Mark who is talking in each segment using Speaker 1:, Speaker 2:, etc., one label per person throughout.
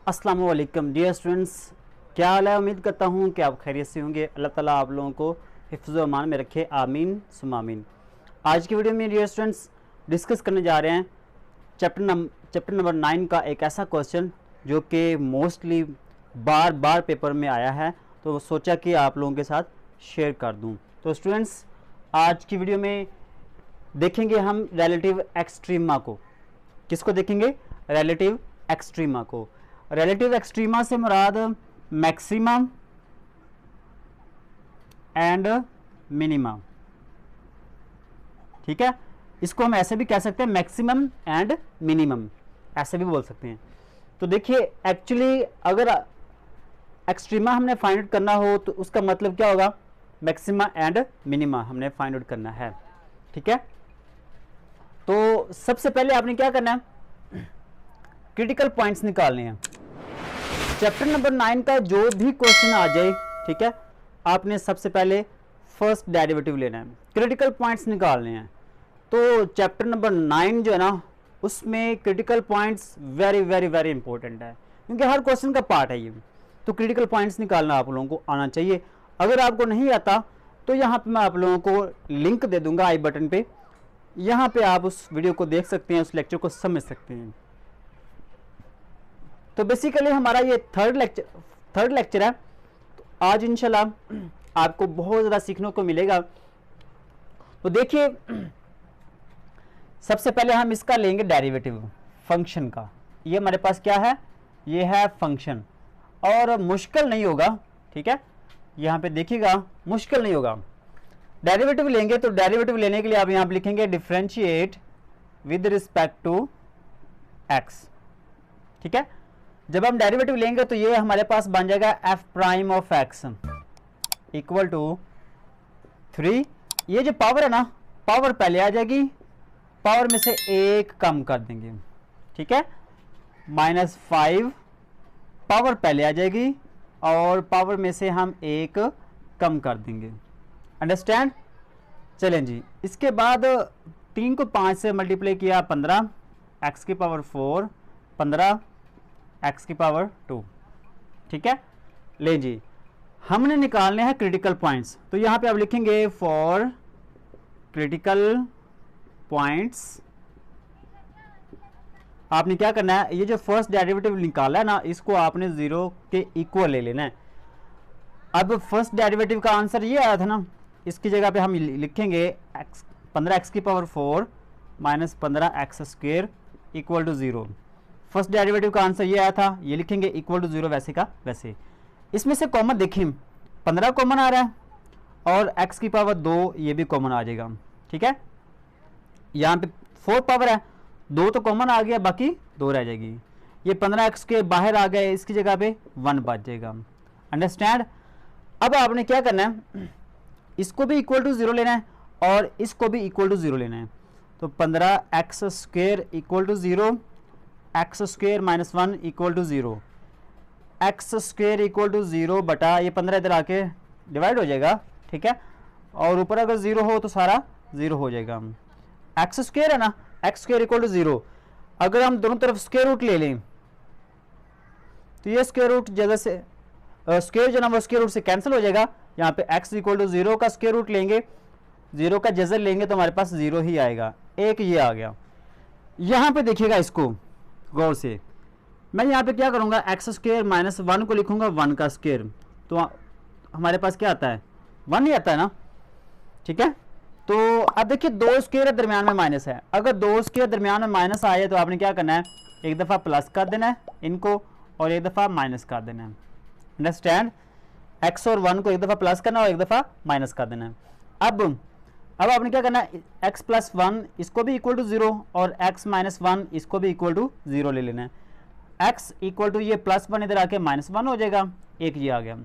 Speaker 1: अस्सलाम वालेकुम dear students, क्या हाल है। उम्मीद करता हूँ कि आप खैरियत से होंगे। अल्लाह ताला आप लोगों को हिफ्ज़ व अमान में रखे, आमीन सुम्मा आमीन। आज की वीडियो में डियर स्टूडेंट्स डिस्कस करने जा रहे हैं चैप्टर नंबर 9 का एक ऐसा क्वेश्चन जो कि मोस्टली बार बार पेपर में आया है, तो सोचा कि आप लोगों के साथ शेयर कर दूँ। तो स्टूडेंट्स आज की वीडियो में देखेंगे हम रिलेटिव एक्सट्रीमा को। किसको देखेंगे? रिलेटिव एक्सट्रीमा को। रिलेटिव एक्सट्रीमा से मुराद मैक्सिमम एंड मिनिमम, ठीक है। इसको हम ऐसे भी कह सकते हैं, मैक्सिमम एंड मिनिमम ऐसे भी बोल सकते हैं। तो देखिए एक्चुअली अगर एक्सट्रीमा हमने फाइंड आउट करना हो तो उसका मतलब क्या होगा? मैक्सिमा एंड मिनिमा हमने फाइंड आउट करना है, ठीक है। तो सबसे पहले आपने क्या करना है? क्रिटिकल पॉइंट्स निकालने हैं। चैप्टर नंबर 9 का जो भी क्वेश्चन आ जाए, ठीक है, आपने सबसे पहले फर्स्ट डेरिवेटिव लेना है, क्रिटिकल पॉइंट्स निकालने हैं। तो चैप्टर नंबर 9 जो है ना, उसमें critical points very very very important है, क्योंकि हर क्वेश्चन का पार्ट है ये। तो क्रिटिकल पॉइंट्स निकालना आप लोगों को आना चाहिए। अगर आपको नहीं आता तो यहाँ पे मैं आप लोगों को लिंक दे दूंगा आई बटन पे, यहाँ पे आप उस वीडियो को देख सकते हैं, उस लेक्चर को समझ सकते हैं। तो बेसिकली हमारा ये थर्ड लेक्चर है। तो आज इंशाल्लाह आपको बहुत ज़्यादा सीखने को मिलेगा। तो देखिए सबसे पहले हम इसका लेंगे डेरिवेटिव फंक्शन का। ये हमारे पास क्या है? ये है फंक्शन, और मुश्किल नहीं होगा, ठीक है। यहाँ पे देखिएगा मुश्किल नहीं होगा। डेरिवेटिव लेंगे तो डेरिवेटिव लेने के लिए आप यहाँ पे लिखेंगे differentiate with respect to x, ठीक है। जब हम डेरिवेटिव लेंगे तो ये हमारे पास बन जाएगा f prime of x equal to 3। ये जो पावर है ना, पावर पहले आ जाएगी, पावर में से एक कम कर देंगे, ठीक है। -5 पावर पहले आ जाएगी और पावर में से हम एक कम कर देंगे। अंडरस्टैंड? चलें जी। इसके बाद 3 को 5 से मल्टीप्लाई किया 15, एक्स की पावर 4, 15 एक्स की पावर 2, ठीक है। ले जी, हमने निकालने हैं क्रिटिकल पॉइंट्स। तो यहाँ पे आप लिखेंगे फॉर क्रिटिकल पॉइंट्स। आपने क्या करना है? ये जो फर्स्ट डेरिवेटिव निकाला है ना, इसको आपने 0 के इक्वल ले लेना है। अब फर्स्ट डेरिवेटिव का आंसर ये आया था ना, इसकी जगह पे हम लिखेंगे एक्स 15 एक्स की power 4 minus 15 x square equal to 0। First derivative का आंसर ये आया था, ये लिखेंगे इक्वल टू 0 वैसे का वैसे। इसमें से कॉमन देखें, 15 कॉमन आ रहा है और x की पावर 2 ये भी कॉमन आ जाएगा, ठीक है। यहाँ पे 4 पावर है, 2 तो कॉमन आ गया, बाकी 2 रह जाएगी। ये 15x के बाहर आ गए, इसकी जगह पे 1 बच जाएगा। अंडरस्टैंड? अब आपने क्या करना है? इसको भी इक्वल टू 0 लेना है और इसको भी इक्वल टू 0 लेना है। तो 15x square equal to 0, x square minus 1 equal to 0, x square equal to 0 बटा ये 15 इधर आके डिवाइड हो जाएगा, ठीक है। और ऊपर अगर 0 हो तो सारा 0 हो जाएगा। एक्स स्क्वेयर है ना, एक्स स्क्वेयर इक्वल टू 0। अगर हम दोनों तरफ स्क्वेयर रूट ले लें तो ये स्क्वेयर रूट जगह से स्क्वेयर जो ना वो स्क्वेयर रूट से कैंसिल हो जाएगा। यहाँ पे x इक्वल टू 0 का स्क्वेयर रूट लेंगे, 0 का जजर लेंगे तो हमारे पास 0 ही आएगा। एक ये आ गया। यहाँ पे देखिएगा इसको गौर से, मैं यहाँ पे क्या करूँगा? एक्स स्क्वेयर माइनस 1 को लिखूंगा 1 का स्क्वेयर, तो हमारे पास क्या आता है? 1 ही आता है ना, ठीक है। तो अब देखिए 2 स्क्वेयर दरमियान में माइनस है। अगर 2 स्क्वेयर दरमियान में माइनस आए तो आपने क्या करना है? एक दफ़ा प्लस कर देना है इनको और एक दफ़ा माइनस कर देना है। अंडरस्टैंड? एक्स और 1 को एक दफ़ा प्लस करना और एक दफ़ा माइनस कर देना है। अब आपने क्या करना है? x प्लस 1 इसको भी इक्वल टू 0 और x माइनस 1 इसको भी इक्वल टू 0 ले लेना है। x इक्वल टू ये प्लस 1 इधर आके माइनस 1 हो जाएगा, एक ये आ गया।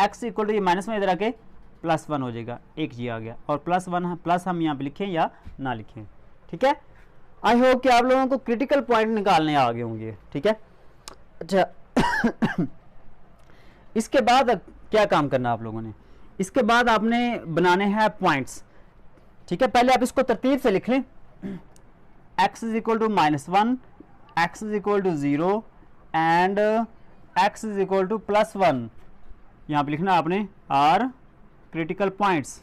Speaker 1: x इक्वल टू ये माइनस 1 इधर आके प्लस 1 हो जाएगा, एक ये आ गया। और प्लस 1 प्लस हम यहाँ पे लिखें या ना लिखें, ठीक है। आई होप कि आप लोगों को क्रिटिकल पॉइंट निकालने आ गए होंगे, ठीक है। अच्छा इसके बाद क्या काम करना आप लोगों ने? इसके बाद आपने बनाने हैं पॉइंट्स, ठीक है। पहले आप इसको तरतीब से लिख लें। x is equal to -1, x is equal to 0, and x is equal to +1। यहाँ पे लिखना आपने आर क्रिटिकल पॉइंट्स,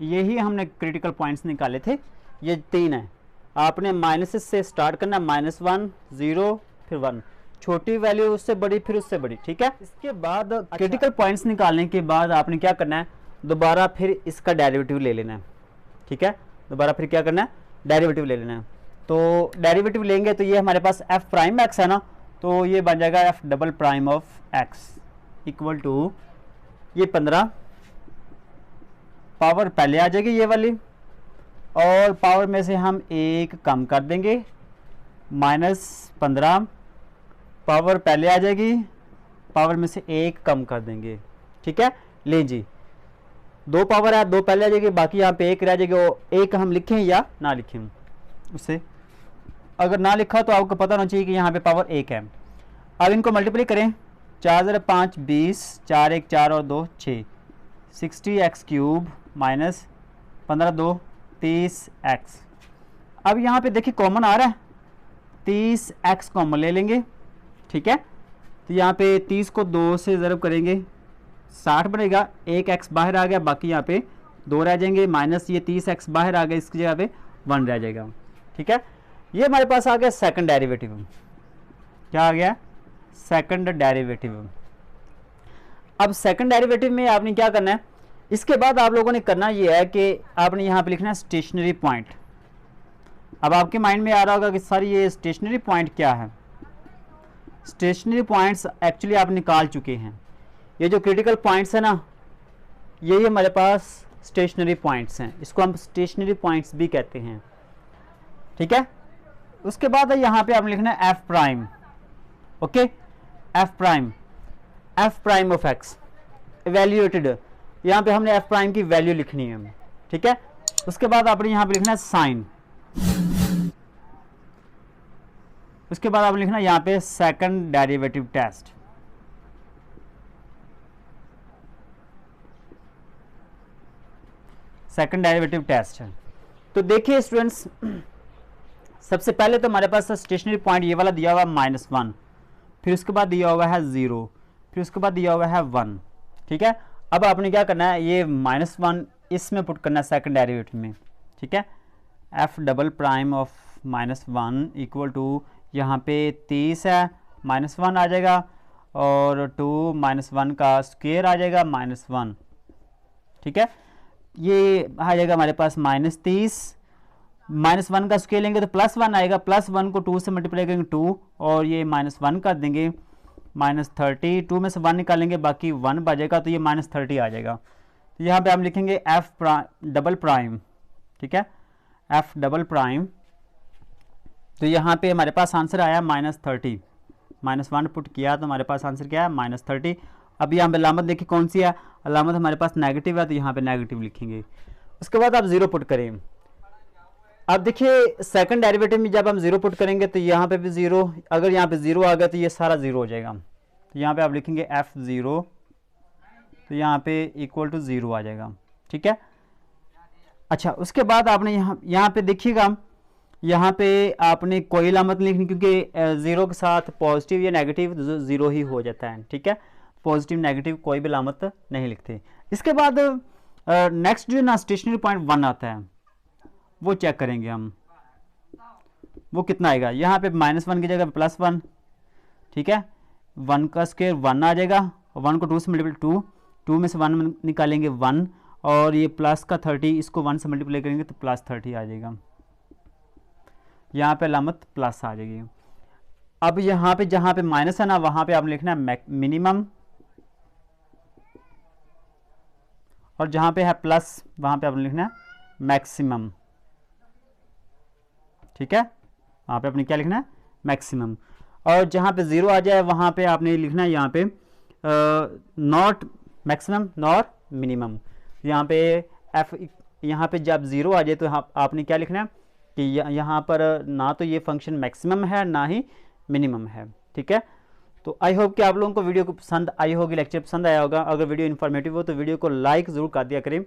Speaker 1: यही हमने क्रिटिकल पॉइंट्स निकाले थे, ये 3 है। आपने माइनस से स्टार्ट करना, -1 0 फिर 1, छोटी वैल्यू उससे बड़ी फिर उससे बड़ी, ठीक है। इसके बाद क्रिटिकल पॉइंट्स निकालने के बाद आपने क्या करना है, दोबारा फिर इसका डेरिवेटिव ले लेना है, ठीक है। दोबारा फिर क्या करना है, डेरिवेटिव ले लेना है। तो डेरिवेटिव लेंगे तो ये हमारे पास f प्राइम x है ना, तो ये बन जाएगा f double prime of x equal to ये 15, पावर पहले आ जाएगी ये वाली, और पावर में से हम 1 कम कर देंगे, -15, पावर पहले आ जाएगी, पावर में से 1 कम कर देंगे, ठीक है। ले जी, 2 पावर है, 2 पहले आ जाएगी, बाकी यहाँ पे 1 रह जाएगी। वो 1 हम लिखें या ना लिखें, उससे अगर ना लिखा तो आपको पता होना चाहिए कि यहाँ पे पावर 1 है। अब इनको मल्टीप्लाई करें, 4 × 5 20, 4 1 4 और 2 6, 60x³ माइनस 15 2 30x। अब यहाँ पे देखिए कॉमन आ रहा है, 30x कॉमन ले लेंगे, ठीक है। तो यहाँ पे 30 को 2 से ज़रब करेंगे 60 बनेगा, 1x बाहर आ गया, बाकी यहाँ पे 2 रह जाएंगे, माइनस ये 30x बाहर आ गया, इसकी जगह पे 1 रह जाएगा, ठीक है। ये हमारे पास आ गया सेकंड डेरिवेटिव। क्या आ गया, सेकंड डेरिवेटिव। अब सेकंड डेरिवेटिव में आपने क्या करना है, इसके बाद आप लोगों ने करना ये है कि आपने यहाँ पे लिखना है स्टेशनरी पॉइंट। अब आपके माइंड में आ रहा होगा कि सर ये स्टेशनरी पॉइंट क्या है। स्टेशनरी पॉइंट्स एक्चुअली आप निकाल चुके हैं, ये जो क्रिटिकल पॉइंट्स है ना, ये हमारे पास स्टेशनरी पॉइंट्स हैं, इसको हम स्टेशनरी पॉइंट्स भी कहते हैं, ठीक है। उसके बाद यहाँ पे आपने लिखना है F prime, okay, F prime of x evaluated, यहाँ पे हमने एफ प्राइम की वैल्यू लिखनी है, ठीक है। उसके बाद आपने यहाँ पे लिखना है साइन, उसके बाद आपने लिखना है यहाँ पे second derivative test. Second derivative test है। तो देखिए स्टूडेंट्स, सबसे पहले तो हमारे पास स्टेशनरी पॉइंट ये वाला दिया हुआ है -1, फिर उसके बाद दिया हुआ है 0, फिर उसके बाद दिया हुआ है 1, ठीक है। अब आपने क्या करना है, ये -1 इसमें पुट करना है सेकंड डेरिवेटिव में, ठीक है। F double prime of -1 equal to यहाँ पे 30 है, -1 आ जाएगा, और 2 -1 का स्क्वायर आ जाएगा -1, ठीक है। ये आ जाएगा हमारे पास -30, -1 का स्क्वायर लेंगे तो +1 आएगा, +1 को 2 से मल्टीप्लाई करेंगे 2, और ये -1 कर देंगे, -30, 2 में से 1 निकालेंगे, बाकी 1 बचेगा, तो ये -30 आ जाएगा। तो यहाँ पे हम लिखेंगे एफ डबल प्राइम, ठीक है, एफ डबल प्राइम। तो यहाँ पे हमारे पास आंसर आया -30, -1 पुट किया तो हमारे पास आंसर क्या है, -30। अब यहाँ पे अलामत देखिए कौन सी है, अलामत हमारे पास नेगेटिव है, तो यहाँ पे नेगेटिव लिखेंगे। उसके बाद आप 0 पुट करें। अब देखिए सेकंड डेरिवेटिव में जब हम 0 पुट करेंगे तो यहाँ पे भी 0, अगर यहाँ पे 0 आ गया तो ये सारा 0 हो जाएगा। तो यहाँ पे आप लिखेंगे f0, तो यहाँ पे इक्वल टू 0 आ जाएगा, ठीक है। अच्छा, उसके बाद आपने यहाँ पे देखिएगा, यहाँ पे आपने कोई अलामत लिखनी, क्योंकि 0 के साथ पॉजिटिव या नेगेटिव 0 ही हो जाता है, ठीक है। पॉजिटिव नेगेटिव कोई भी अलामत नहीं लिखते। इसके बाद नेक्स्ट जो ना स्टेशनरी पॉइंट 1 आता है, वो चेक करेंगे हम, वो कितना आएगा। यहाँ पे -1 की जगह +1, ठीक है, 1 का स्क्वायर 1 आ जाएगा, और 1 को 2 से मल्टीप्लाई 2 में से 1 निकालेंगे 1, और ये प्लस का 30, इसको 1 से मल्टीप्लाई करेंगे तो +30 आ जाएगा, यहाँ पे अलामत प्लस आ जाएगी। अब यहाँ पे जहाँ पे माइनस है ना, वहाँ पे आपने लिखना है मिनिमम, और जहाँ पे है प्लस वहाँ पे आपने लिखना है मैक्सिमम, ठीक है। वहाँ पे आपने क्या लिखना है, मैक्सिमम। और जहाँ पे 0 आ जाए वहाँ पे आपने लिखना है यहाँ पे नॉट मैक्सिमम नॉट मिनिमम। यहाँ पे एफ, यहाँ पे जब 0 आ जाए तो आपने क्या लिखना है कि यहाँ पर ना तो ये फंक्शन मैक्सिमम है ना ही मिनिमम है, ठीक है। तो आई होप कि आप लोगों को वीडियो को पसंद आई होगी, लेक्चर पसंद आया होगा। अगर वीडियो इन्फॉर्मेटिव हो तो वीडियो को लाइक ज़रूर कर दिया करें,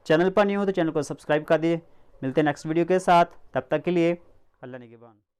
Speaker 1: चैनल पर नहीं हो तो चैनल को सब्सक्राइब कर दिए। मिलते हैं नेक्स्ट वीडियो के साथ, तब तक के लिए अल्लाह निगहबान।